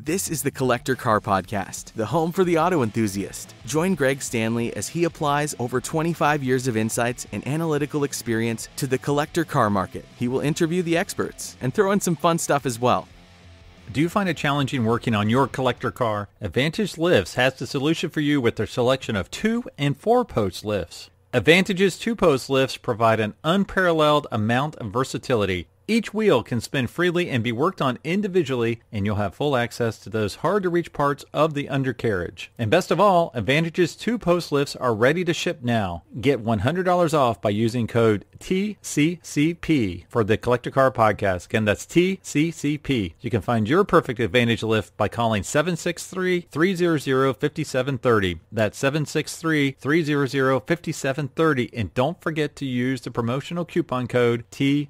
This is the Collector Car Podcast, the home for the auto enthusiast. Join Greg Stanley as he applies over 25 years of insights and analytical experience to the collector car market. He will interview the experts and throw in some fun stuff as well. Do you find it challenging working on your collector car? Advantage Lifts has the solution for you with their selection of 2- and 4-post lifts. Advantage's 2-post lifts provide an unparalleled amount of versatility. Each wheel can spin freely and be worked on individually, and you'll have full access to those hard-to-reach parts of the undercarriage. And best of all, Advantage's 2-post lifts are ready to ship now. Get $100 off by using code TCCP for the Collector Car Podcast. Again, that's TCCP. You can find your perfect Advantage lift by calling 763-300-5730. That's 763-300-5730. And don't forget to use the promotional coupon code TCCP.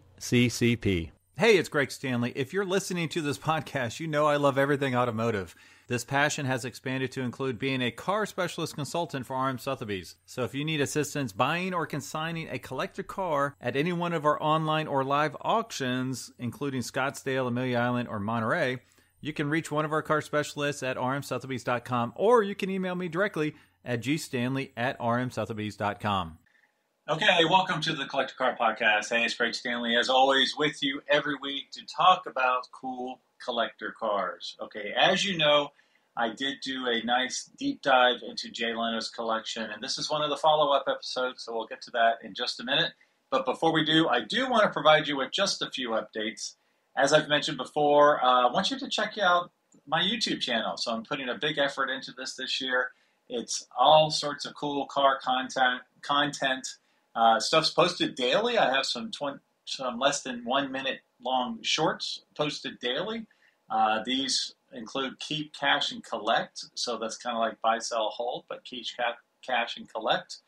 Hey, it's Greg Stanley. If you're listening to this podcast, you know I love everything automotive. This passion has expanded to include being a car specialist consultant for RM Sotheby's. So if you need assistance buying or consigning a collector car at any one of our online or live auctions, including Scottsdale, Amelia Island, or Monterey, you can reach one of our car specialists at rmsotheby's.com, or you can email me directly at gstanley@rmsotheby's.com. Okay, welcome to the Collector Car Podcast. Hey, it's Greg Stanley, as always, with you every week to talk about cool collector cars. Okay, as you know, I did do a nice deep dive into Jay Leno's collection, and this is one of the follow-up episodes, so we'll get to that in just a minute. But before we do, I do want to provide you with just a few updates. As I've mentioned before, I want you to check out my YouTube channel. So I'm putting a big effort into this year. It's all sorts of cool car content. Stuff's posted daily. I have some less than 1 minute long shorts posted daily. These include keep, cash, and collect. So that's kind of like buy, sell, hold, but keep, cash, and collect.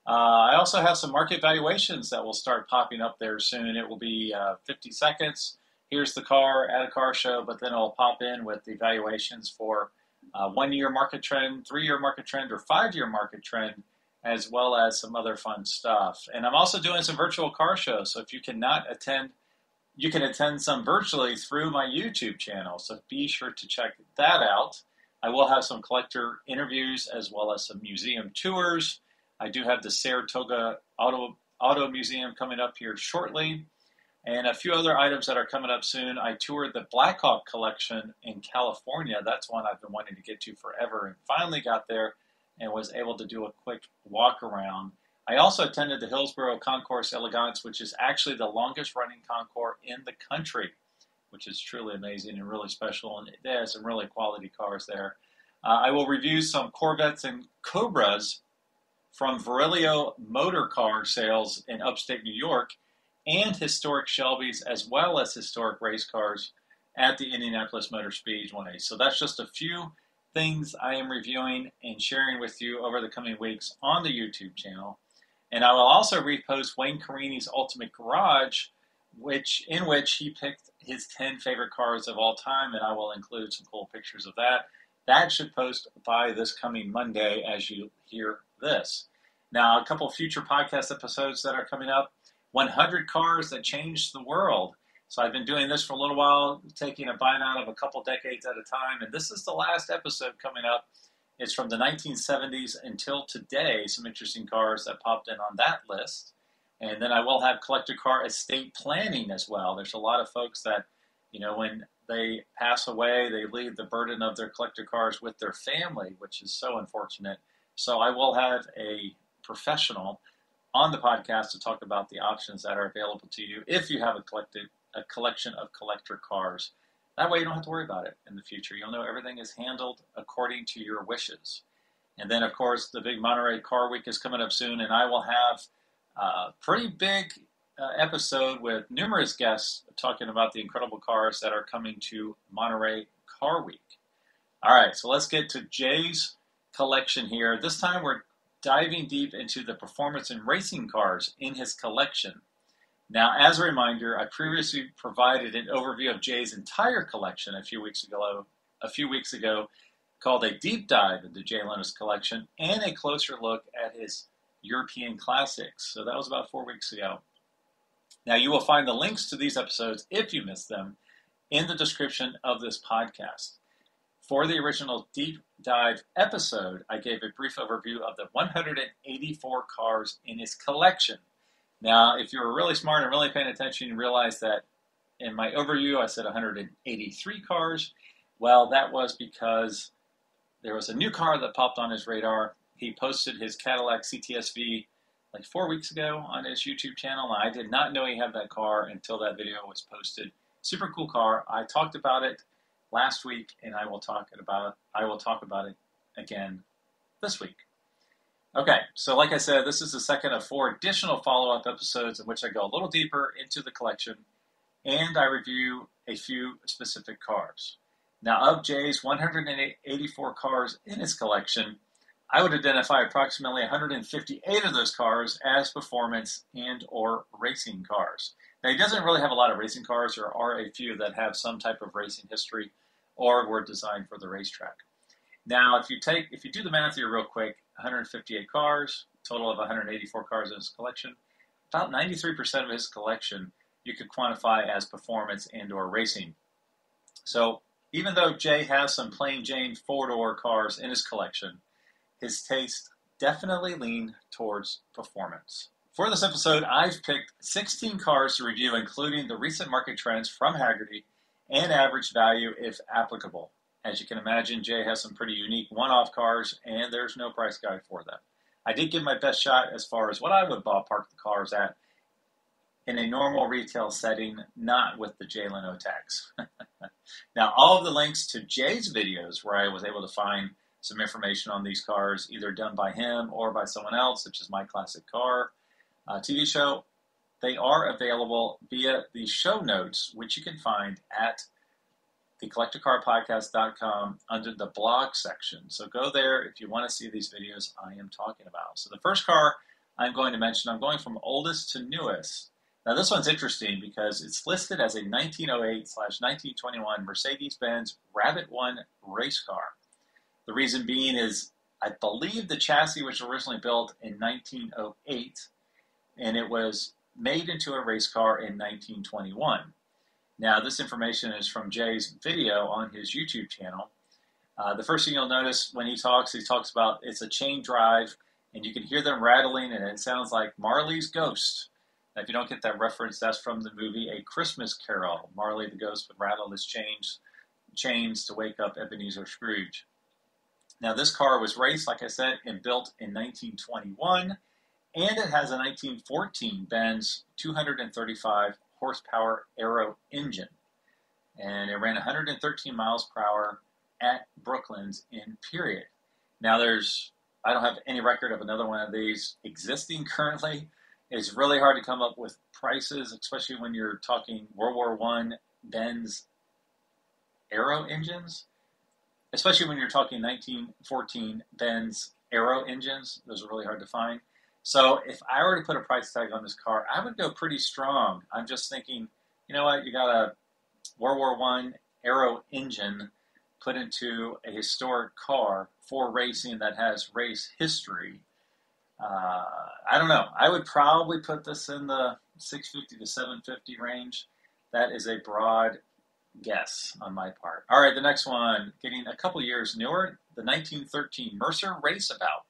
I also have some market valuations that will start popping up there soon. It will be 50 seconds. Here's the car at a car show, but then it'll pop in with the valuations for 1-year market trend, 3-year market trend, or 5-year market trend, as well as some other fun stuff. And I'm also doing some virtual car shows. So if you cannot attend, you can attend some virtually through my YouTube channel. So be sure to check that out. I will have some collector interviews as well as some museum tours. I do have the Saratoga Auto Museum coming up here shortly, and a few other items that are coming up soon. I toured the Blackhawk collection in California. That's one I've been wanting to get to forever, and finally got there and was able to do a quick walk around. I also attended the Hillsborough Concours Elegance, which is actually the longest running concours in the country, which is truly amazing and really special. And there's some really quality cars there. I will review some Corvettes and Cobras from Virilio Motor Car Sales in upstate New York, and historic Shelbys, as well as historic race cars at the Indianapolis Motor Speedway. So that's just a few things I am reviewing and sharing with you over the coming weeks on the YouTube channel. And I will also repost Wayne Carini's Ultimate Garage, in which he picked his 10 favorite cars of all time, and I will include some cool pictures of that. That should post by this coming Monday as you hear this. Now, a couple of future podcast episodes that are coming up. 100 cars that changed the world. So I've been doing this for a little while, taking a bite out of a couple decades at a time, and this is the last episode coming up. It's from the 1970s until today, some interesting cars that popped in on that list. And then I will have collector car estate planning as well. There's a lot of folks that, when they pass away, they leave the burden of their collector cars with their family, which is so unfortunate. So I will have a professional on the podcast to talk about the options that are available to you if you have a collection of collector cars. That way you don't have to worry about it in the future. You'll know everything is handled according to your wishes. And then, of course, the big Monterey Car Week is coming up soon, and I will have a pretty big episode with numerous guests talking about the incredible cars that are coming to Monterey Car Week. All right, so let's get to Jay's collection here. This time we're diving deep into the performance and racing cars in his collection. Now, as a reminder, I previously provided an overview of Jay's entire collection a few weeks ago, called a deep dive into Jay Leno's collection and a closer look at his European classics. So that was about 4 weeks ago. Now, you will find the links to these episodes, if you missed them, in the description of this podcast. For the original deep dive episode, I gave a brief overview of the 184 cars in his collection. Now, if you were really smart and really paying attention, you realize that in my overview, I said 183 cars. Well, that was because there was a new car that popped on his radar. He posted his Cadillac CTS-V like 4 weeks ago on his YouTube channel. I did not know he had that car until that video was posted. Super cool car. I talked about it last week, and I will talk about it again this week. Okay, so like I said, this is the second of 4 additional follow-up episodes in which I go a little deeper into the collection, and I review a few specific cars. Now, of Jay's 184 cars in his collection, I would identify approximately 158 of those cars as performance and or racing cars. Now, he doesn't really have a lot of racing cars. There are a few that have some type of racing history or were designed for the racetrack. Now, if you do the math here real quick, 158 cars, total of 184 cars in his collection, about 93% of his collection you could quantify as performance and or racing. So even though Jay has some plain Jane four-door cars in his collection, his taste definitely lean towards performance. For this episode, I've picked 16 cars to review, including the recent market trends from Hagerty and average value if applicable. As you can imagine, Jay has some pretty unique one-off cars, and there's no price guide for them. I did give my best shot as far as what I would ballpark the cars at in a normal retail setting, not with the Jay Leno tax. Now, all of the links to Jay's videos where I was able to find some information on these cars, either done by him or by someone else, such as My Classic Car TV show, they are available via the show notes, which you can find at thecollectorcarpodcast.com under the blog section. So go there if you want to see these videos I am talking about. So the first car I'm going to mention, I'm going from oldest to newest. Now this one's interesting because it's listed as a 1908/1921 Mercedes-Benz Rabbit One race car. The reason being is I believe the chassis was originally built in 1908 and it was made into a race car in 1921. Now, this information is from Jay's video on his YouTube channel. The first thing you'll notice when he talks about it's a chain drive, and you can hear them rattling, and it sounds like Marley's Ghost. Now, if you don't get that reference, that's from the movie A Christmas Carol. Marley the Ghost would rattle his chains to wake up Ebenezer Scrooge. Now, this car was raced, like I said, and built in 1921, and it has a 1914 Benz 235 horsepower Aero engine, and it ran 113 miles per hour at Brooklands in period. Now I don't have any record of another one of these existing currently. It's really hard to come up with prices, especially when you're talking World War I Benz Aero engines, especially when you're talking 1914 Benz Aero engines. Those are really hard to find. So if I were to put a price tag on this car, I would go pretty strong. I'm just thinking, you know what, you got a World War I Aero engine put into a historic car for racing that has race history. I don't know. I would probably put this in the 650 to 750 range. That is a broad guess on my part. All right, the next one, getting a couple years newer, the 1913 Mercer Raceabout.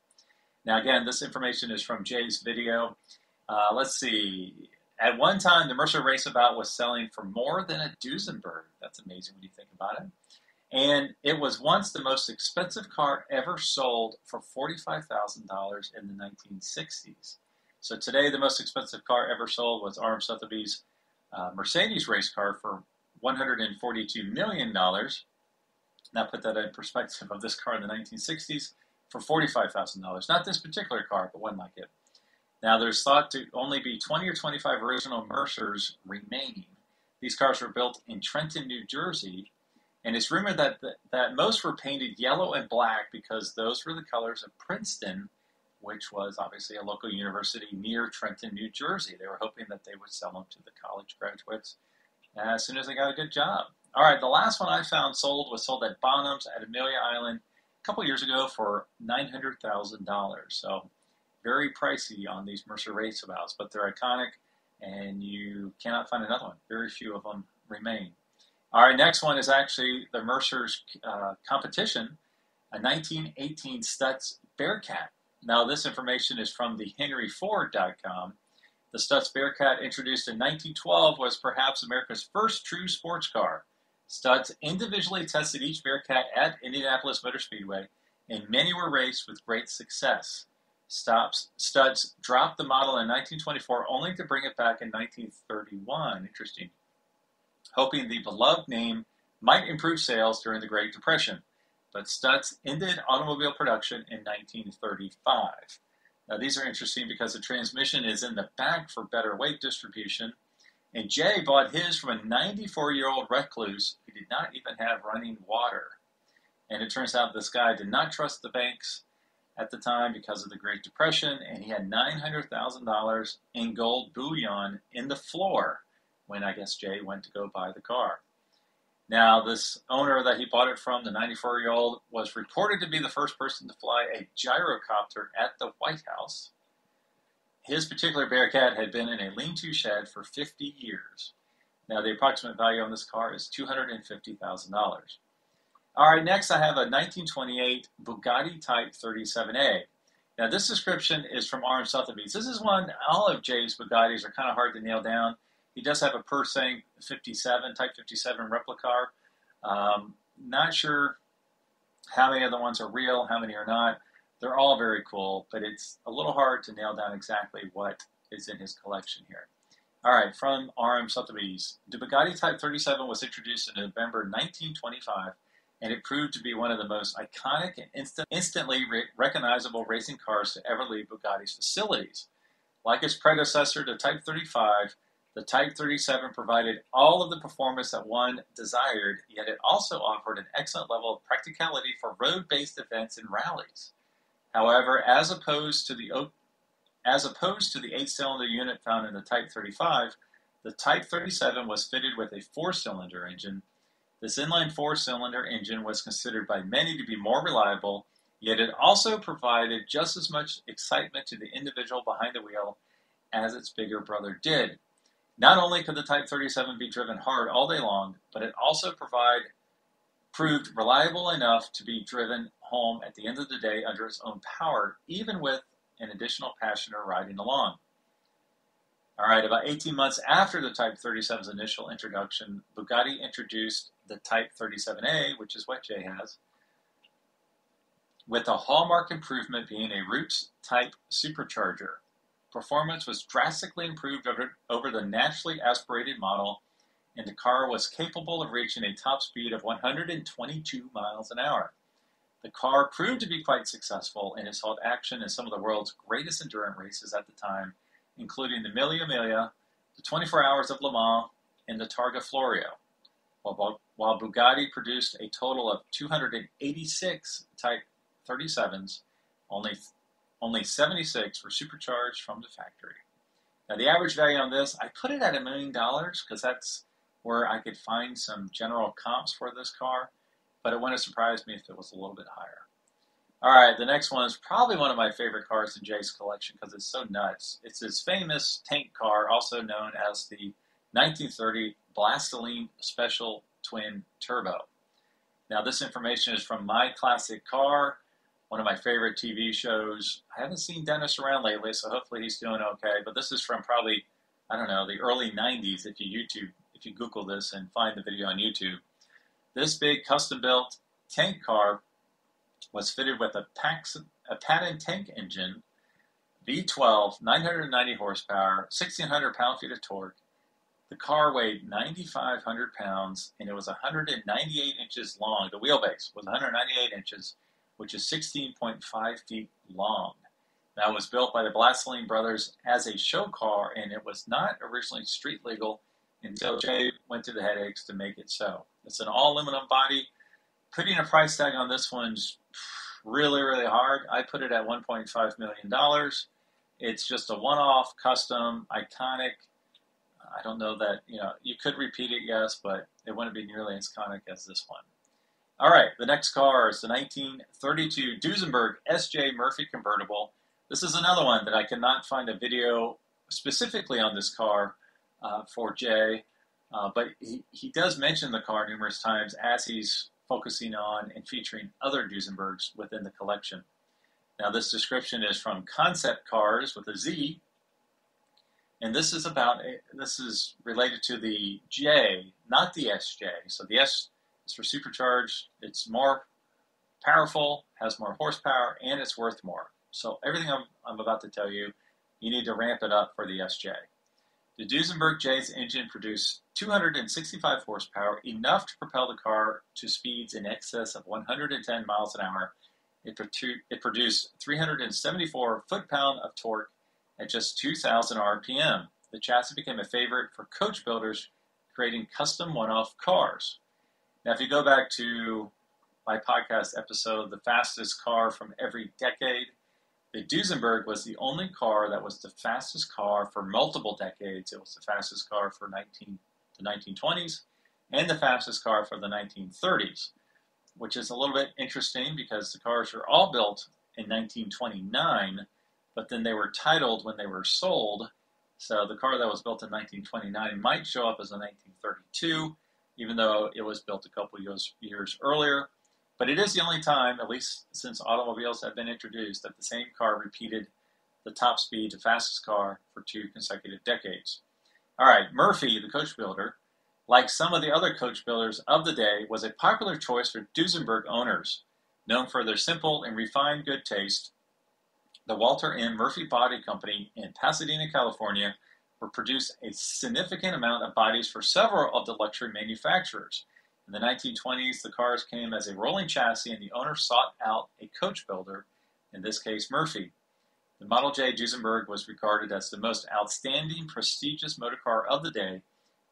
Now, again, this information is from Jay's video. Let's see. At one time, the Mercer Raceabout was selling for more than a Duesenberg. That's amazing when you think about it. And it was once the most expensive car ever sold for $45,000 in the 1960s. So today, the most expensive car ever sold was R.M. Sotheby's Mercedes race car for $142 million. Now, put that in perspective of this car in the 1960s. For $45,000. Not this particular car, but one like it. Now, there's thought to only be 20 or 25 original Mercers remaining. These cars were built in Trenton, New Jersey, and it's rumored that most were painted yellow and black because those were the colors of Princeton, which was obviously a local university near Trenton, New Jersey. They were hoping that they would sell them to the college graduates as soon as they got a good job. All right, the last one I found was sold at Bonham's at Amelia Island a couple years ago for $900,000. So very pricey on these Mercer Raceabouts, but they're iconic and you cannot find another one. Very few of them remain. All right, next one is actually the Mercer's competition, a 1918 Stutz Bearcat. Now, this information is from the henryford.com. The Stutz Bearcat, introduced in 1912, was perhaps America's first true sports car. Stutz individually tested each Bearcat at Indianapolis Motor Speedway, and many were raced with great success. Stutz dropped the model in 1924, only to bring it back in 1931. Interesting. Hoping the beloved name might improve sales during the Great Depression. But Stutz ended automobile production in 1935. Now, these are interesting because the transmission is in the back for better weight distribution. And Jay bought his from a 94-year-old recluse who did not even have running water. And it turns out this guy did not trust the banks at the time because of the Great Depression, and he had $900,000 in gold bullion in the floor when I guess Jay went to go buy the car. Now, this owner that he bought it from, the 94-year-old, was reported to be the first person to fly a gyrocopter at the White House. His particular Bearcat had been in a lean-to shed for 50 years. Now, the approximate value on this car is $250,000. All right, next I have a 1928 Bugatti Type 37A. Now, this description is from RM Sotheby's. This is one, all of Jay's Bugattis are kind of hard to nail down. He does have a Persang 57, Type 57 replica car. Not sure how many of the ones are real, how many are not. They're all very cool, but it's a little hard to nail down exactly what is in his collection here. All right, from RM Sotheby's. The Bugatti Type 37 was introduced in November 1925, and it proved to be one of the most iconic and instantly recognizable racing cars to ever leave Bugatti's facilities. Like its predecessor, the Type 35, the Type 37 provided all of the performance that one desired, yet it also offered an excellent level of practicality for road-based events and rallies. However, as opposed to the 8-cylinder unit found in the Type 35, the Type 37 was fitted with a 4-cylinder engine. This inline 4-cylinder engine was considered by many to be more reliable, yet it also provided just as much excitement to the individual behind the wheel as its bigger brother did. Not only could the Type 37 be driven hard all day long, but it also proved reliable enough to be driven home at the end of the day under its own power, even with an additional passenger riding along. All right, about 18 months after the Type 37's initial introduction, Bugatti introduced the Type 37A, which is what Jay has, with the hallmark improvement being a Roots type supercharger. Performance was drastically improved over the naturally aspirated model, and the car was capable of reaching a top speed of 122 miles an hour. The car proved to be quite successful and has held action in some of the world's greatest endurance races at the time, including the Mille Miglia, the 24 Hours of Le Mans, and the Targa Florio. While Bugatti produced a total of 286 Type 37s, only 76 were supercharged from the factory. Now, the average value on this, I put it at $1 million because that's where I could find some general comps for this car, but it wouldn't have surprised me if it was a little bit higher. All right, the next one is probably one of my favorite cars in Jay's collection because it's so nuts. It's his famous tank car, also known as the 1930 Blastoline Special Twin Turbo. Now, this information is from My Classic Car, one of my favorite TV shows. I haven't seen Dennis around lately, so hopefully he's doing okay. But this is from probably, I don't know, the early 90s if you Google this and find the video on YouTube. This big custom-built tank car was fitted with a Patton tank engine, V12, 990 horsepower, 1,600 pound-feet of torque. The car weighed 9,500 pounds, and it was 198 inches long. The wheelbase was 198 inches, which is 16.5 feet long. That was built by the Blastoline brothers as a show car, and it was not originally street legal until Jay went to the headaches to make it so. It's an all-aluminum body. Putting a price tag on this one's really, really hard. I put it at $1.5 million. It's just a one-off, custom, iconic. I don't know that, you could repeat it, yes, but it wouldn't be nearly as iconic as this one. All right, the next car is the 1932 Duesenberg S.J. Murphy convertible. This is another one that I cannot find a video specifically on this car for Jay. But he does mention the car numerous times as he's focusing on and featuring other Duesenbergs within the collection. Now, this description is from Concept Cars with a Z, and this is related to the J, not the SJ. So the S is for supercharged. It's more powerful, has more horsepower, and it's worth more. So everything I'm about to tell you, you need to ramp it up for the SJ. The Duesenberg J's engine produced 265 horsepower, enough to propel the car to speeds in excess of 110 miles an hour. It produced 374 foot-pound of torque at just 2,000 RPM. The chassis became a favorite for coach builders, creating custom one-off cars. Now, if you go back to my podcast episode, The Fastest Car from Every Decade, the Duesenberg was the only car that was the fastest car for multiple decades. It was the fastest car for the 1920s and the fastest car for the 1930s, which is a little bit interesting because the cars were all built in 1929, but then they were titled when they were sold. So the car that was built in 1929 might show up as a 1932, even though it was built a couple years earlier. But it is the only time, at least since automobiles have been introduced, that the same car repeated the top speed to fastest car for 2 consecutive decades. All right, Murphy, the coach builder, like some of the other coach builders of the day, was a popular choice for Duesenberg owners. Known for their simple and refined good taste, the Walter M. Murphy Body Company in Pasadena, California, would produce a significant amount of bodies for several of the luxury manufacturers. In the 1920s, the cars came as a rolling chassis, and the owner sought out a coach builder, in this case Murphy. The Model J Duesenberg was regarded as the most outstanding, prestigious motor car of the day,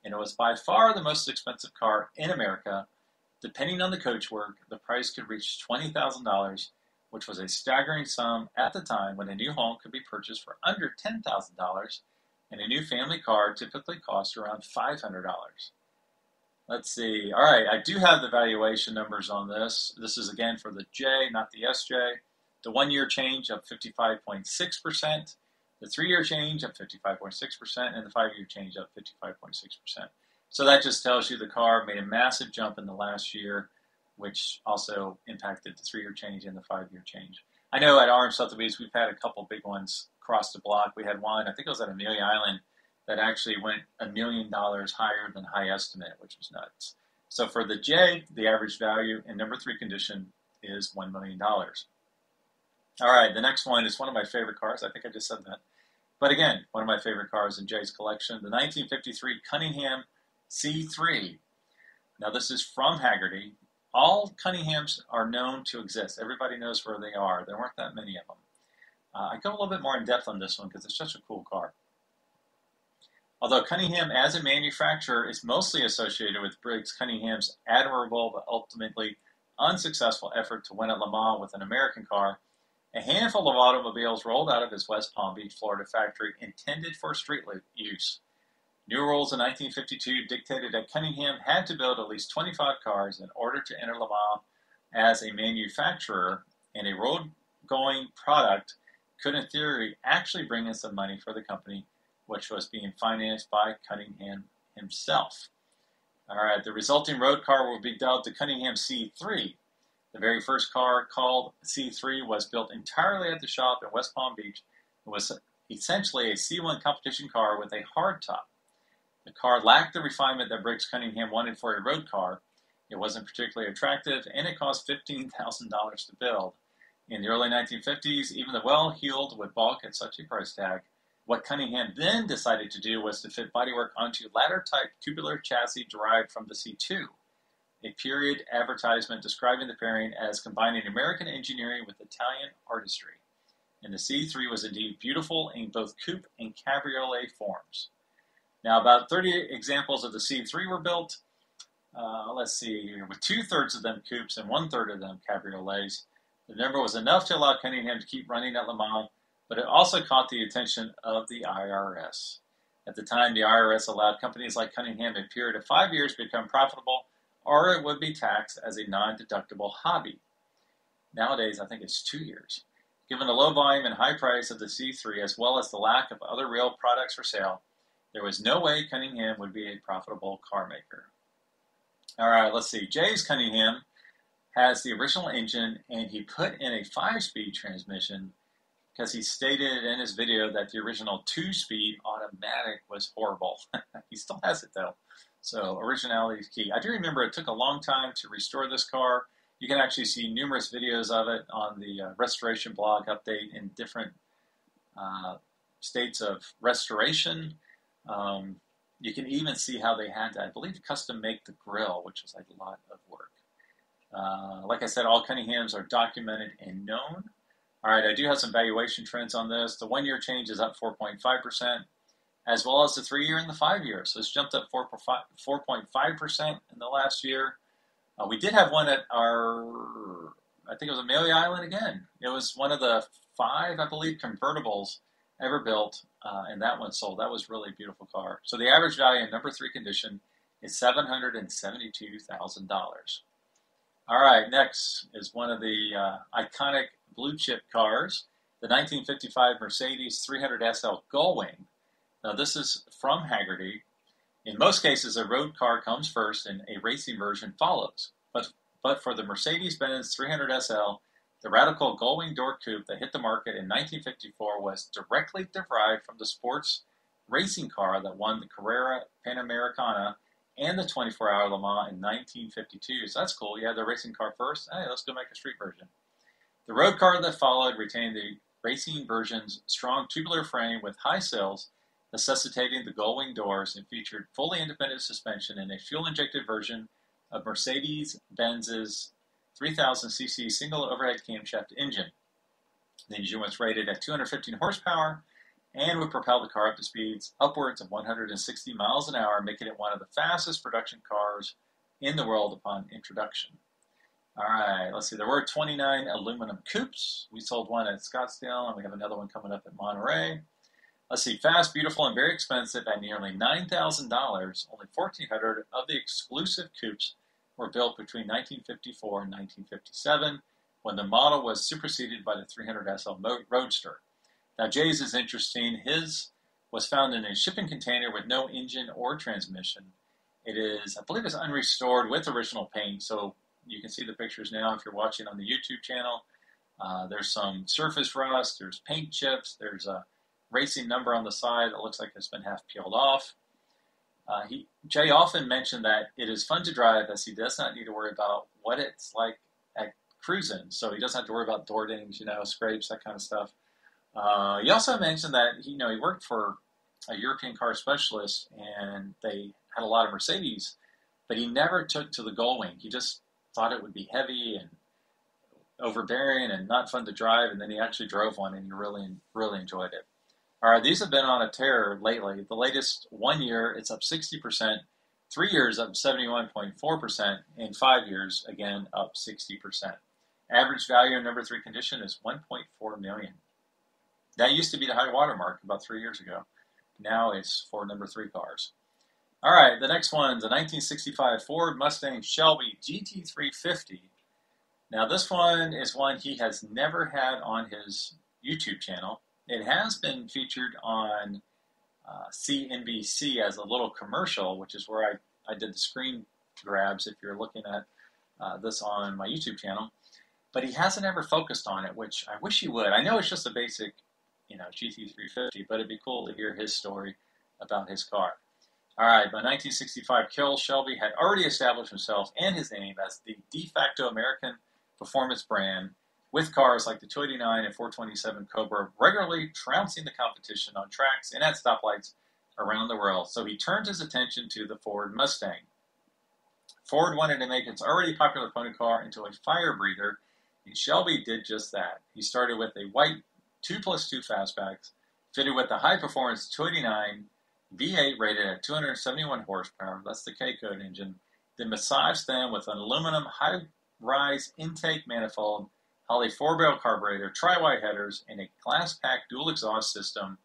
and it was by far the most expensive car in America. Depending on the coachwork, the price could reach $20,000, which was a staggering sum at the time when a new home could be purchased for under $10,000, and a new family car typically cost around $500. Let's see. All right, I do have the valuation numbers on this. This is again for the J, not the SJ. The 1-year change of 55.6%, the 3-year change of 55.6%, and the 5-year change of 55.6%. So that just tells you the car made a massive jump in the last year, which also impacted the 3-year change and the 5-year change. I know at RM Sotheby's we've had a couple big ones across the block. We had one, I think it was at Amelia Island, that actually went $1 million higher than high estimate, which was nuts. So for the J, the average value in number 3 condition is $1 million. All right, the next one is one of my favorite cars. I think I just said that. But again, one of my favorite cars in Jay's collection, the 1953 Cunningham C3. Now this is from Hagerty. All Cunninghams are known to exist. Everybody knows where they are. There weren't that many of them. I go a little bit more in depth on this one because it's such a cool car. Although Cunningham as a manufacturer is mostly associated with Briggs Cunningham's admirable but ultimately unsuccessful effort to win at Le Mans with an American car, a handful of automobiles rolled out of his West Palm Beach, Florida factory intended for street use. New rules in 1952 dictated that Cunningham had to build at least 25 cars in order to enter Le Mans as a manufacturer, and a road-going product could in theory actually bring in some money for the company, which was being financed by Cunningham himself. All right, the resulting road car will be dubbed the Cunningham C3. The very first car, called C3, was built entirely at the shop in West Palm Beach. It was essentially a C1 competition car with a hard top. The car lacked the refinement that Briggs Cunningham wanted for a road car. It wasn't particularly attractive, and it cost $15,000 to build. In the early 1950s, even the well-heeled would balk at such a price tag. What Cunningham then decided to do was to fit bodywork onto ladder-type tubular chassis derived from the C2, a period advertisement describing the pairing as combining American engineering with Italian artistry. And the C3 was indeed beautiful in both coupe and cabriolet forms. Now, about 30 examples of the C3 were built. Let's see here, with 2/3 of them coupes and 1/3 of them cabriolets. The number was enough to allow Cunningham to keep running at Le Mans, but it also caught the attention of the IRS. At the time, the IRS allowed companies like Cunningham a period of 5 years to become profitable, or it would be taxed as a non-deductible hobby. Nowadays, I think it's 2 years. Given the low volume and high price of the C3, as well as the lack of other real products for sale, There was no way Cunningham would be a profitable car maker. All right, let's see. Jay's Cunningham has the original engine, and he put in a 5-speed transmission because he stated in his video that the original 2-speed automatic was horrible. He still has it though. So originality is key. I do remember it took a long time to restore this car. You can actually see numerous videos of it on the restoration blog update in different states of restoration. You can even see how they had to, I believe, custom make the grill, which was like a lot of work. Like I said, all Cunninghams are documented and known. All right, I do have some valuation trends on this. The 1-year change is up 4.5%, as well as the 3-year and the 5-year. So it's jumped up 4.5% in the last year. We did have one at our, I think it was Amelia Island again. It was one of the 5, I believe, convertibles ever built, and that one sold. That was really a beautiful car. So the average value in number 3 condition is $772,000. All right, next is one of the iconic blue chip cars, the 1955 Mercedes 300 SL Gullwing. Now this is from Hagerty. In most cases, a road car comes first and a racing version follows. But for the Mercedes-Benz 300 SL, the radical Gullwing door coupe that hit the market in 1954 was directly derived from the sports racing car that won the Carrera Panamericana and the 24-hour Le Mans in 1952. So that's cool. You had the racing car first. Hey, let's go make a street version. The road car that followed retained the racing version's strong tubular frame with high sills, necessitating the gull-wing doors, and featured fully independent suspension in a fuel-injected version of Mercedes-Benz's 3,000cc single overhead camshaft engine. The engine was rated at 215 horsepower and would propel the car up to speeds upwards of 160 miles an hour, making it one of the fastest production cars in the world upon introduction. All right, let's see. There were 29 aluminum coupes. We sold one at Scottsdale, and we have another one coming up at Monterey. Let's see. Fast, beautiful, and very expensive at nearly $9,000. Only 1,400 of the exclusive coupes were built between 1954 and 1957, when the model was superseded by the 300 SL Roadster. Now, Jay's is interesting. His was found in a shipping container with no engine or transmission. It is, I believe it's unrestored with original paint, so you can see the pictures now if you're watching on the YouTube channel. There's some surface rust, there's paint chips, there's a racing number on the side that looks like it's been half peeled off. Jay often mentioned that it is fun to drive as he does not need to worry about what it's like at cruising. So he doesn't have to worry about door dings, scrapes, that kind of stuff. He also mentioned that he worked for a European car specialist, and they had a lot of Mercedes, but he never took to the Gullwing. He just thought it would be heavy and overbearing and not fun to drive, and then he actually drove one, and he really, really enjoyed it. All right, these have been on a tear lately. The latest 1 year, it's up 60%. 3 years, up 71.4%. And 5 years, again, up 60%. Average value in number 3 condition is $1.4 million. That used to be the high water mark about 3 years ago. Now it's for number 3 cars. All right, the next one's a 1965 Ford Mustang Shelby GT350. Now this one is one he has never had on his YouTube channel. It has been featured on CNBC as a little commercial, which is where I did the screen grabs if you're looking at this on my YouTube channel. But he hasn't ever focused on it, which I wish he would. I know it's just a basic, GT350, but it'd be cool to hear his story about his car. All right, by 1965, Carroll Shelby had already established himself and his name as the de facto American performance brand, with cars like the 289 and 427 Cobra regularly trouncing the competition on tracks and at stoplights around the world. So he turned his attention to the Ford Mustang. Ford wanted to make its already popular pony car into a fire breather, and Shelby did just that. He started with a white 2+2 fastbacks, fitted with the high-performance 289 V8 rated at 271 horsepower, that's the K-Code engine, then massaged them with an aluminum high-rise intake manifold, Holley 4-barrel carburetor, tri-wide headers, and a glass-packed dual exhaust system,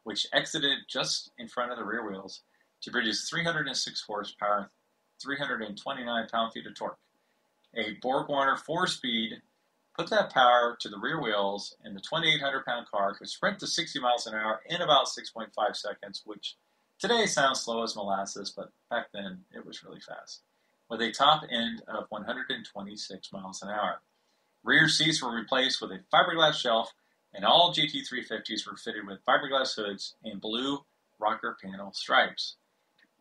which exited just in front of the rear wheels to produce 306 horsepower, 329 pound-feet of torque. A BorgWarner 4-speed put that power to the rear wheels, and the 2,800-pound car could sprint to 60 miles an hour in about 6.5 seconds, which Today it sounds slow as molasses, but back then it was really fast, with a top end of 126 miles an hour. Rear seats were replaced with a fiberglass shelf, and all GT350s were fitted with fiberglass hoods and blue rocker panel stripes.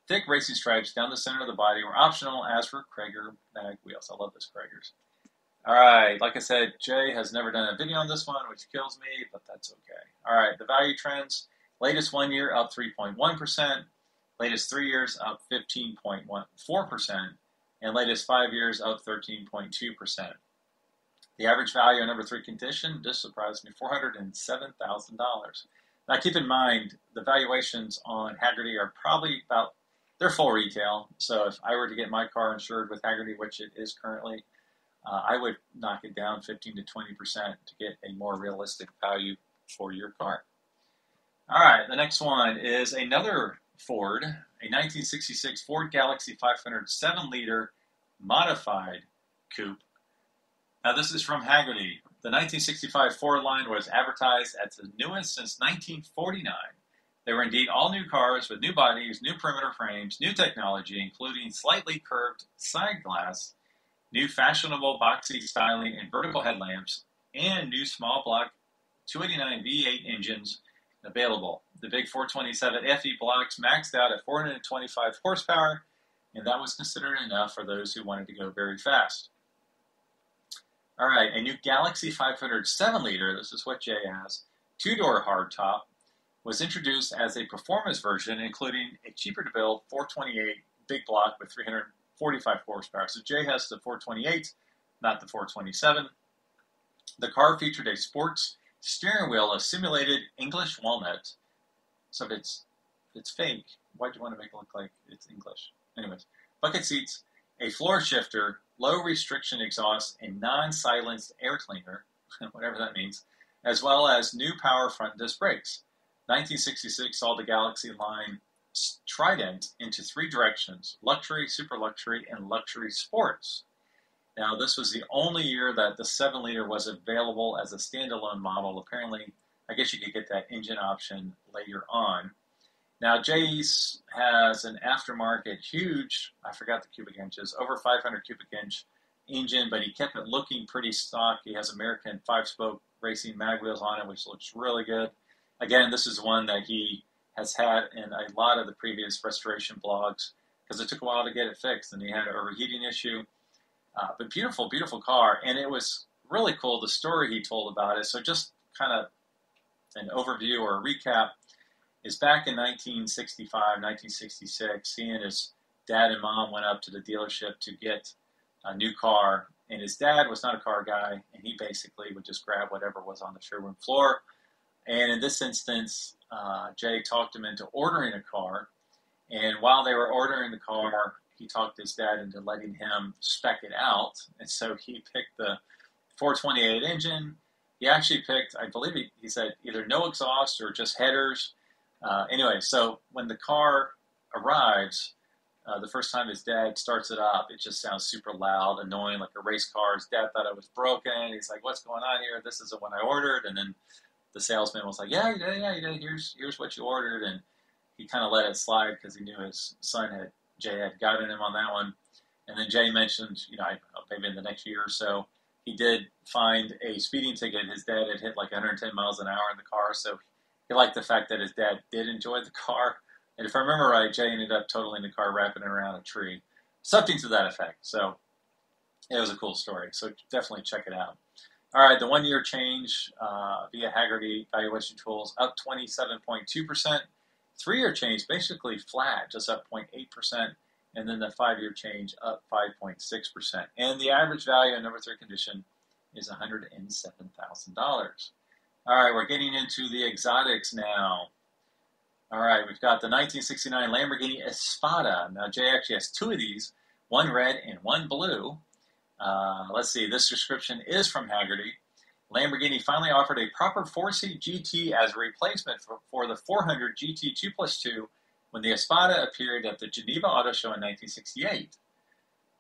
Thick racing stripes down the center of the body were optional, as were Cragar mag wheels. I love those Cragars. All right, like I said, Jay has never done a video on this one, which kills me, but that's okay. All right, the value trends. Latest 1 year up 3.1%, latest 3 years up 15.14%, and latest 5 years up 13.2%. The average value in number 3 condition, this surprised me, $407,000. Now keep in mind, the valuations on Hagerty are probably about, they're full retail, so if I were to get my car insured with Hagerty, which it is currently, I would knock it down 15 to 20% to get a more realistic value for your car. All right, the next one is another Ford, a 1966 Ford Galaxie 500 7-liter modified coupe. Now this is from Hagerty. The 1965 Ford line was advertised as the newest since 1949. They were indeed all new cars with new bodies, new perimeter frames, new technology, including slightly curved side glass, new fashionable boxy styling and vertical headlamps, and new small block 289 V8 engines available. The big 427 FE blocks maxed out at 425 horsepower, and that was considered enough for those who wanted to go very fast. All right, a new Galaxie 500 7-liter, this is what Jay has, 2-door hardtop, was introduced as a performance version, including a cheaper-to-build 428 big block with 345 horsepower. So Jay has the 428, not the 427. The car featured a sports steering wheel, a simulated English walnut. So if it's fake, why'd you want to make it look like it's English? Anyways, bucket seats, a floor shifter, low restriction exhaust, and non-silenced air cleaner, whatever that means, as well as new power front disc brakes. 1966 saw the Galaxie line trident into 3 directions: luxury, super luxury, and luxury sports. Now, this was the only year that the 7-liter was available as a standalone model. Apparently, I guess you could get that engine option later on. Now, Jay's has an aftermarket huge, I forgot the cubic inches, over 500 cubic inch engine, but he kept it looking pretty stock. He has American 5-spoke racing mag wheels on it, which looks really good. Again, this is one that he has had in a lot of the previous restoration blogs because it took a while to get it fixed, and he had an overheating issue. But beautiful, beautiful car, and it was really cool, the story he told about it. So just kind of an overview or a recap is back in 1965, 1966, he and his dad and mom went up to the dealership to get a new car, and his dad was not a car guy, and he basically would just grab whatever was on the showroom floor. And in this instance, Jay talked him into ordering a car, and while they were ordering the car, he talked his dad into letting him spec it out, and so he picked the 428 engine. He actually picked, I believe he said, either no exhaust or just headers. Anyway, so when the car arrives, the first time his dad starts it up, it just sounds super loud, annoying, like a race car. His dad thought it was broken. He's like, "What's going on here? This isn't what I ordered." And then the salesman was like, "Yeah, you did. Here's what you ordered." And he kind of let it slide because he knew his son Jay had gotten him on that one. And then Jay mentioned, maybe in the next year or so, he did find a speeding ticket. His dad had hit like 110 miles an hour in the car, so he liked the fact that his dad did enjoy the car. And if I remember right, Jay ended up totaling the car, wrapping it around a tree. Something to that effect. So it was a cool story. So definitely check it out. All right, the 1 year change via Hagerty Valuation Tools up 27.2%. 3 year change basically flat, just up 0.8%. And then the 5 year change up 5.6%. And the average value in number 3 condition is $107,000. All right, we're getting into the exotics now. All right, we've got the 1969 Lamborghini Espada. Now, Jay actually has 2 of these, one red and one blue. Let's see, this description is from Hagerty. Lamborghini finally offered a proper 4-seat GT as a replacement for the 400 GT 2+2 when the Espada appeared at the Geneva Auto Show in 1968.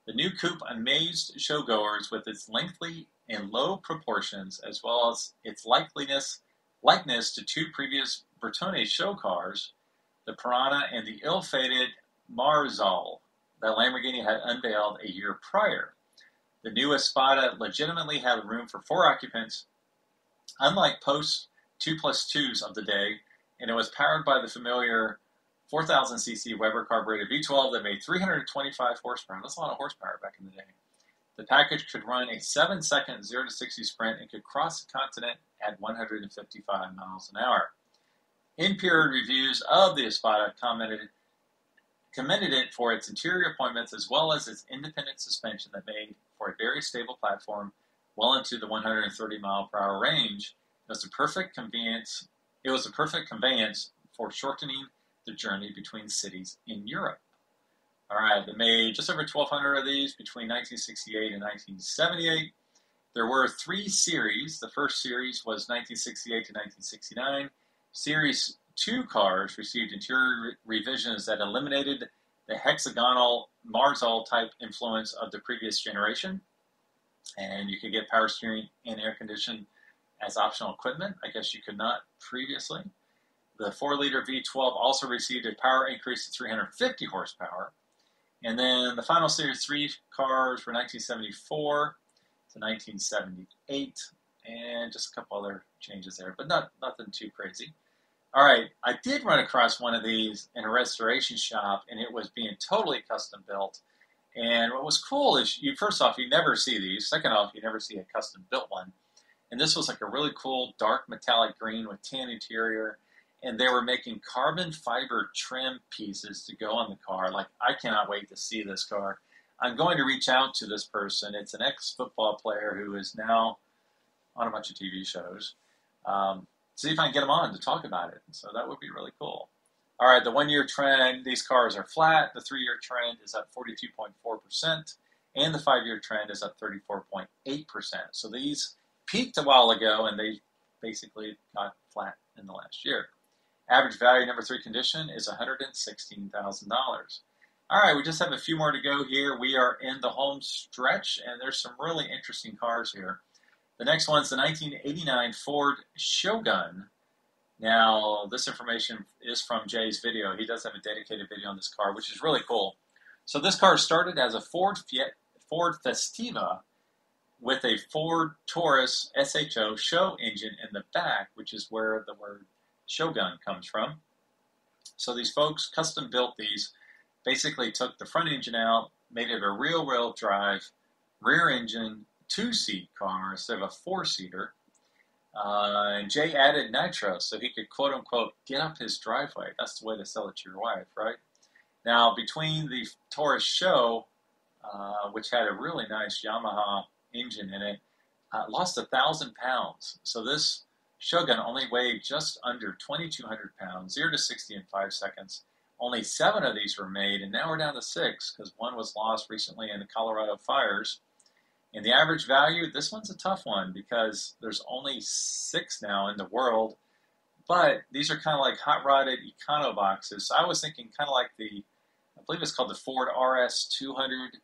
The new coupe amazed showgoers with its lengthy and low proportions, as well as its likeness to 2 previous Bertone show cars. the Piranha, and the ill-fated Marzal that Lamborghini had unveiled a year prior. The new Espada legitimately had room for 4 occupants, unlike post 2+2s of the day, and it was powered by the familiar 4,000cc Weber carbureted V12 that made 325 horsepower. That's a lot of horsepower back in the day. The package could run a 7-second 0-60 sprint and could cross the continent at 155 miles an hour. In-period reviews of the Espada commended it for its interior appointments as well as its independent suspension that made for a very stable platform well into the 130 mile per hour range. It was the perfect conveyance for shortening the journey between cities in Europe. All right, they made just over 1,200 of these between 1968 and 1978. There were 3 series. The first series was 1968 to 1969. Series 2 cars received interior revisions that eliminated the hexagonal Marzal type influence of the previous generation. And you could get power steering and air conditioning as optional equipment. I guess you could not previously. The 4-liter V12 also received a power increase to 350 horsepower. And then the final Series 3 cars were 1974 to 1978, and just a couple other changes there, but nothing too crazy. All right, I did run across one of these in a restoration shop, and it was being totally custom built. And what was cool is, first off, you never see these. Second off, you never see a custom built one. And this was like a really cool dark metallic green with tan interior. And they were making carbon fiber trim pieces to go on the car. Like, I cannot wait to see this car. I'm going to reach out to this person. It's an ex-football player who is now on a bunch of TV shows. See if I can get him on to talk about it. So that would be really cool. All right, the 1-year trend, these cars are flat. The 3-year trend is up 42.4%. And the 5-year trend is up 34.8%. So these peaked a while ago, and they basically got flat in the last year. Average value, number 3 condition, is $116,000. All right, we just have a few more to go here. We are in the home stretch, and there's some really interesting cars here. The next one's the 1989 Ford Shogun. Now, this information is from Jay's video. He does have a dedicated video on this car, which is really cool. So this car started as a Ford Festiva with a Ford Taurus SHO show engine in the back, which is where the word Shogun comes from. So these folks custom built these, basically took the front engine out, made it a rear-wheel drive, rear engine, 2-seat car instead of a 4-seater. And Jay added nitro so he could quote-unquote get up his driveway. That's the way to sell it to your wife, right? Now, between the Taurus Show, which had a really nice Yamaha engine in it, lost 1,000 pounds. So this Shogun only weighed just under 2,200 pounds, 0 to 60 in 5 seconds. Only 7 of these were made, and now we're down to 6 because one was lost recently in the Colorado fires. And the average value, this one's a tough one because there's only 6 now in the world, but these are kind of like hot-rodded econo boxes. So I was thinking kind of like I believe it's called the Ford RS200,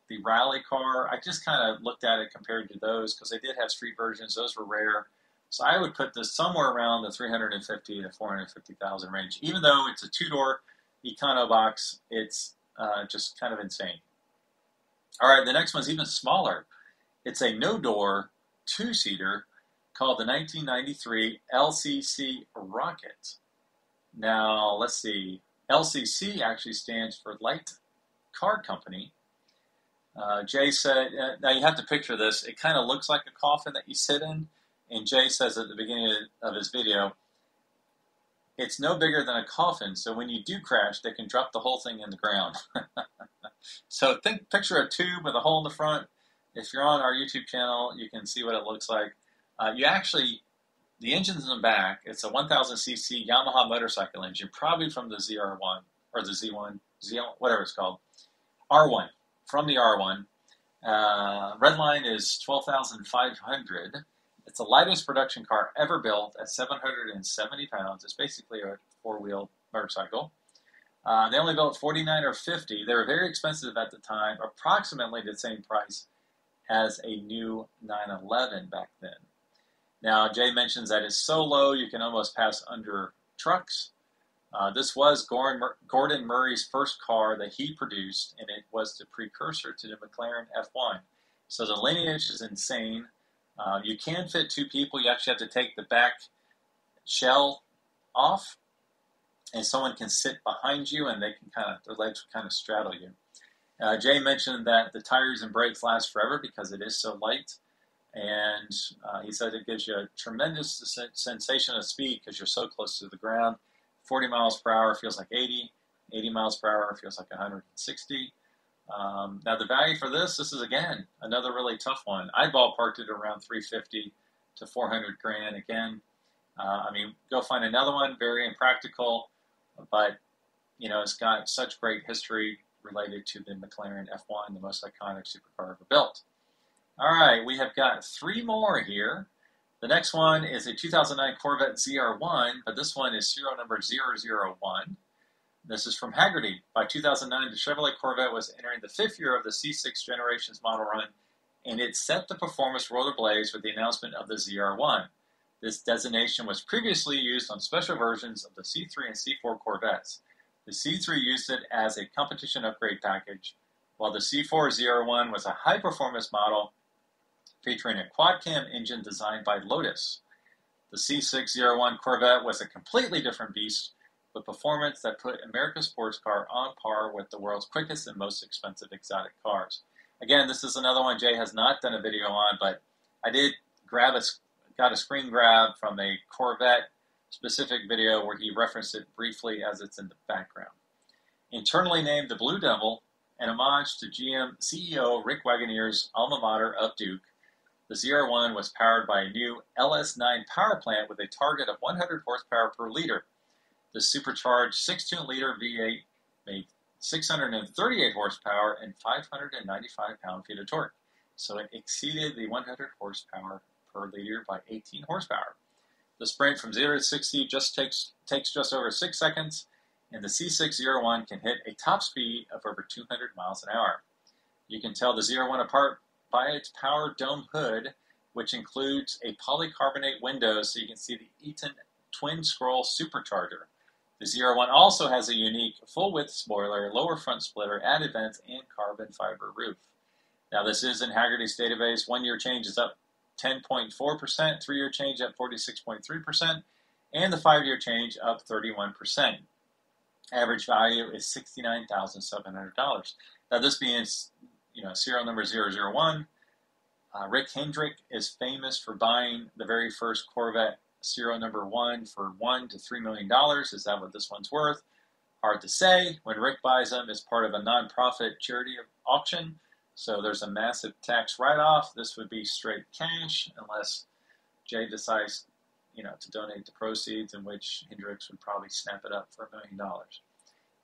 the rally car. I just kind of looked at it compared to those because they did have street versions. Those were rare. So I would put this somewhere around the $350,000 to $450,000 range. Even though it's a 2-door econo box, it's just kind of insane. All right, the next one's even smaller. It's a no-door 2-seater called the 1993 LCC Rocket. Now, let's see. LCC actually stands for Light Car Company. Jay said, now you have to picture this. It kind of looks like a coffin that you sit in. And Jay says at the beginning of his video, it's no bigger than a coffin, so when you do crash, they can drop the whole thing in the ground. So picture a tube with a hole in the front. If you're on our YouTube channel, you can see what it looks like. The engine's in the back. It's a 1,000cc Yamaha motorcycle engine, probably from the ZR1, or the Z1, whatever it's called. R1, from the R1. Red line is 12,500. It's the lightest production car ever built at 770 pounds. It's basically a 4-wheel motorcycle. They only built 49 or 50. They were very expensive at the time, approximately the same price as a new 911 back then. Now, Jay mentions that it's so low you can almost pass under trucks. This was Gordon Murray's first car that he produced, and it was the precursor to the McLaren F1. So the lineage is insane. You can fit two people. You actually have to take the back shell off, and someone can sit behind you, and they can their legs kind of straddle you. Jay mentioned that the tires and brakes last forever because it is so light, and he said it gives you a tremendous sensation of speed because you're so close to the ground. 40 miles per hour feels like 80. 80 miles per hour feels like 160. Now the value for this is again another really tough one. I ballparked it around 350 to 400 grand. Again, go find another one. Very impractical, but it's got such great history related to the McLaren F1, the most iconic supercar ever built. All right, we have got three more here. The next one is a 2009 Corvette ZR1, but this one is serial number 001. This is from Hagerty. By 2009, the Chevrolet Corvette was entering the fifth year of the C6 Generations model run, and it set the performance world ablaze with the announcement of the ZR1. This designation was previously used on special versions of the C3 and C4 Corvettes. The C3 used it as a competition upgrade package, while the C4 ZR1 was a high-performance model featuring a quad-cam engine designed by Lotus. The C6 ZR1 Corvette was a completely different beast with performance that put America's sports car on par with the world's quickest and most expensive exotic cars. Again, this is another one Jay has not done a video on, but I did got a screen grab from a Corvette specific video where he referenced it briefly as it's in the background. Internally named the Blue Devil, an homage to GM CEO Rick Wagoner's alma mater of Duke, the ZR1 was powered by a new LS9 power plant with a target of 100 horsepower per liter. The supercharged 16-liter V8 made 638 horsepower and 595 pound-feet of torque, so it exceeded the 100 horsepower per liter by 18 horsepower. The sprint from 0 to 60 just takes just over 6 seconds, and the C6 ZR1 can hit a top speed of over 200 miles an hour. You can tell the ZR1 apart by its power dome hood, which includes a polycarbonate window so you can see the Eaton twin-scroll supercharger. The ZR1 also has a unique full-width spoiler, lower front splitter, added vents, and carbon fiber roof. Now this is in Hagerty's database. 1 year change is up 10.4%, 3 year change up 46.3%, and the 5 year change up 31%. Average value is $69,700. Now this being serial number 001, Rick Hendrick is famous for buying the very first Corvette serial number 1 for $1 to $3 million. Is that what this one's worth? Hard to say. When Rick buys them, it's part of a non-profit charity auction, so there's a massive tax write-off. This would be straight cash unless Jay decides to donate the proceeds, in which Hendricks would probably snap it up for $1 million.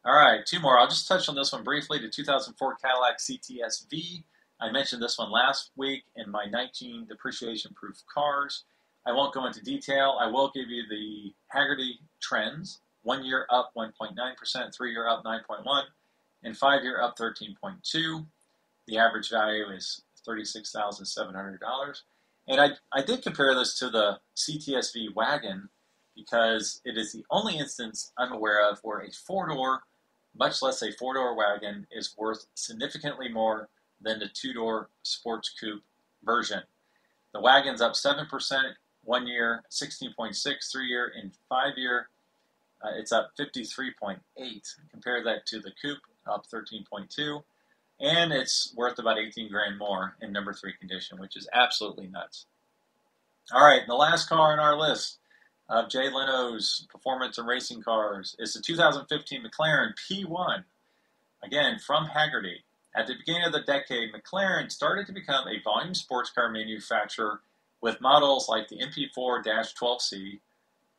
All right, two more. I'll just touch on this one briefly. The 2004 Cadillac CTS-V. I mentioned this one last week in my 19 depreciation-proof cars. I won't go into detail. I will give you the Hagerty trends. 1 year up 1.9%, 3 year up 9.1%, and 5 year up 13.2%. The average value is $36,700. And I did compare this to the CTS-V wagon because it is the only instance I'm aware of where a four-door, much less a four-door wagon, is worth significantly more than the two-door sports coupe version. The wagon's up 7%, 1 year, 16.6%, 3 year, and 5 year. It's up 53.8%. Compare that to the coupe, up 13.2%. And it's worth about 18 grand more in number 3 condition, which is absolutely nuts. All right, the last car on our list of Jay Leno's performance and racing cars is the 2015 McLaren P1. Again, from Hagerty. At the beginning of the decade, McLaren started to become a volume sports car manufacturer with models like the MP4-12C,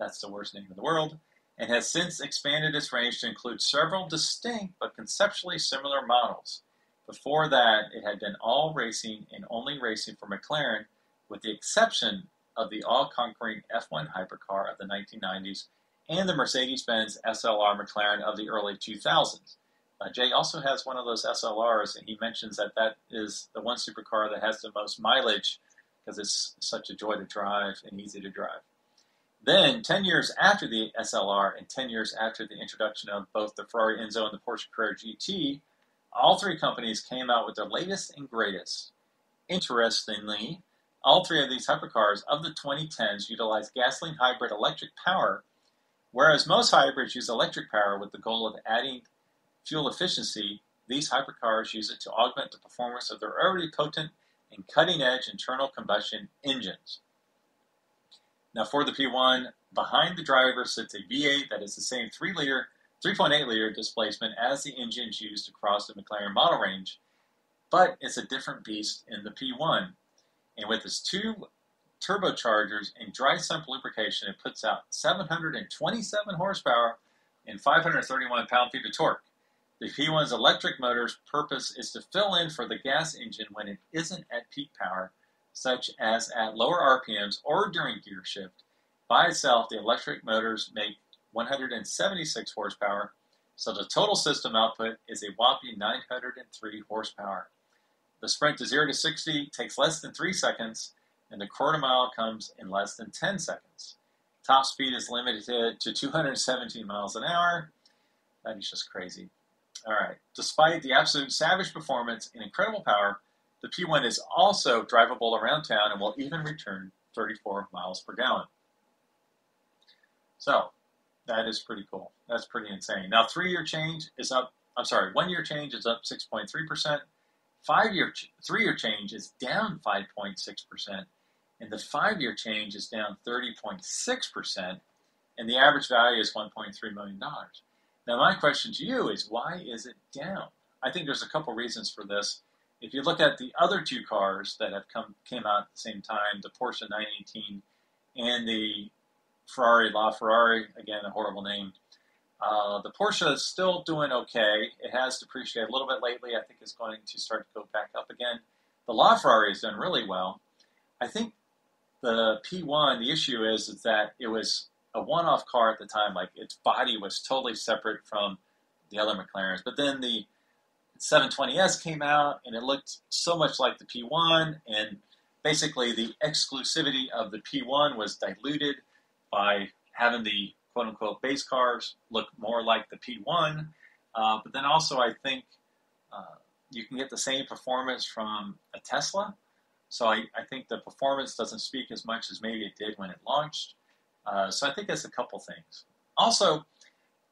that's the worst name in the world, and has since expanded its range to include several distinct but conceptually similar models. Before that, it had been all racing and only racing for McLaren, with the exception of the all-conquering F1 hypercar of the 1990s and the Mercedes-Benz SLR McLaren of the early 2000s. Jay also has one of those SLRs, and he mentions that is the one supercar that has the most mileage because it's such a joy to drive and easy to drive. Then 10 years after the SLR and 10 years after the introduction of both the Ferrari Enzo and the Porsche Carrera GT, all three companies came out with their latest and greatest. Interestingly, all three of these hypercars of the 2010s utilize gasoline hybrid electric power, whereas most hybrids use electric power with the goal of adding fuel efficiency. These hypercars use it to augment the performance of their already potent and cutting-edge internal combustion engines. Now for the P1, behind the driver sits a V8 that is the same 3.8-liter displacement as the engines used across the McLaren model range, but it's a different beast in the P1. And with its two turbochargers and dry sump lubrication, it puts out 727 horsepower and 531 pound-feet of torque. The P1's electric motor's purpose is to fill in for the gas engine when it isn't at peak power, such as at lower RPMs or during gear shift. By itself, the electric motors make 176 horsepower, so the total system output is a whopping 903 horsepower. The sprint to 0 to 60 takes less than 3 seconds, and the quarter mile comes in less than 10 seconds. Top speed is limited to 217 miles an hour. That is just crazy. All right. Despite the absolute savage performance and incredible power, the P1 is also drivable around town and will even return 34 miles per gallon. So that is pretty cool. That's pretty insane. Now, 1-year change is up 6.3%. 3-year change is down 5.6%. And the 5-year change is down 30.6%. And the average value is $1.3 million. Now, my question to you is, why is it down? I think there's a couple reasons for this. If you look at the other two cars that have came out at the same time, the Porsche 918 and the Ferrari LaFerrari, again, a horrible name, the Porsche is still doing okay. It has depreciated a little bit lately. I think it's going to start to go back up again. The LaFerrari has done really well. I think the P1, the issue is that it was a one-off car at the time. Like, its body was totally separate from the other McLarens. But then the 720S came out, and it looked so much like the P1, and basically the exclusivity of the P1 was diluted by having the quote-unquote base cars look more like the P1. But then also I think you can get the same performance from a Tesla. So I think the performance doesn't speak as much as maybe it did when it launched. So I think it's a couple things. Also,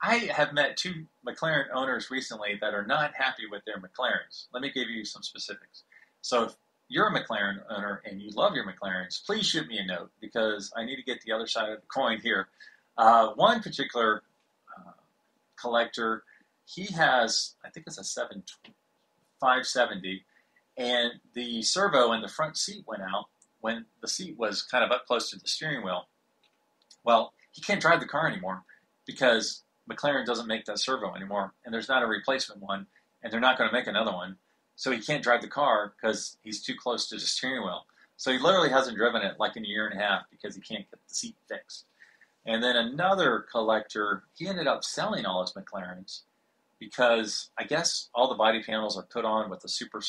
I have met two McLaren owners recently that are not happy with their McLarens. Let me give you some specifics. So if you're a McLaren owner and you love your McLarens, please shoot me a note because I need to get the other side of the coin here. One particular collector, he has, I think it's a 570, and the servo in the front seat went out when the seat was kind of up close to the steering wheel. Well, he can't drive the car anymore because McLaren doesn't make that servo anymore, and there's not a replacement one, and they're not going to make another one. So he can't drive the car because he's too close to the steering wheel. So he literally hasn't driven it like in a year and a half because he can't get the seat fixed. And then another collector, he ended up selling all his McLarens because I guess all the body panels are put on with a super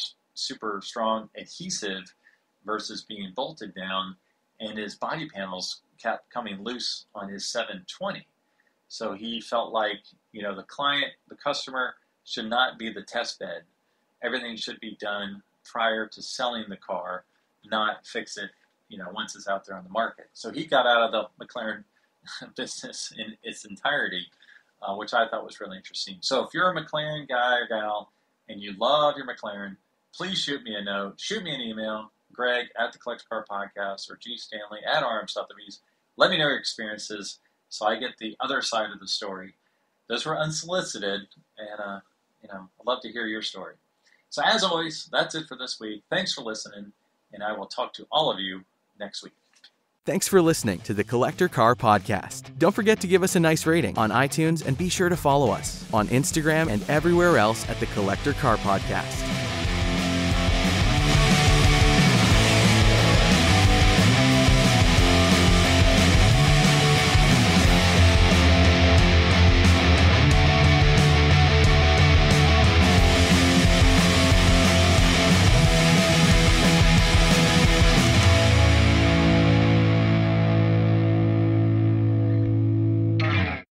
strong adhesive versus being bolted down, and his body panels kept coming loose on his 720. So he felt like, the client, the customer, should not be the test bed. Everything should be done prior to selling the car, not fix it, once it's out there on the market. So he got out of the McLaren business in its entirety, which I thought was really interesting. So if you're a McLaren guy or gal and you love your McLaren, please shoot me a note, shoot me an email, Greg at the Collector Car Podcast or G Stanley at RM Sotheby's. Let me know your experiences so I get the other side of the story. Those were unsolicited, and I'd love to hear your story. So as always, that's it for this week. Thanks for listening, and I will talk to all of you next week. Thanks for listening to the Collector Car Podcast. Don't forget to give us a nice rating on iTunes and be sure to follow us on Instagram and everywhere else at the Collector Car Podcast.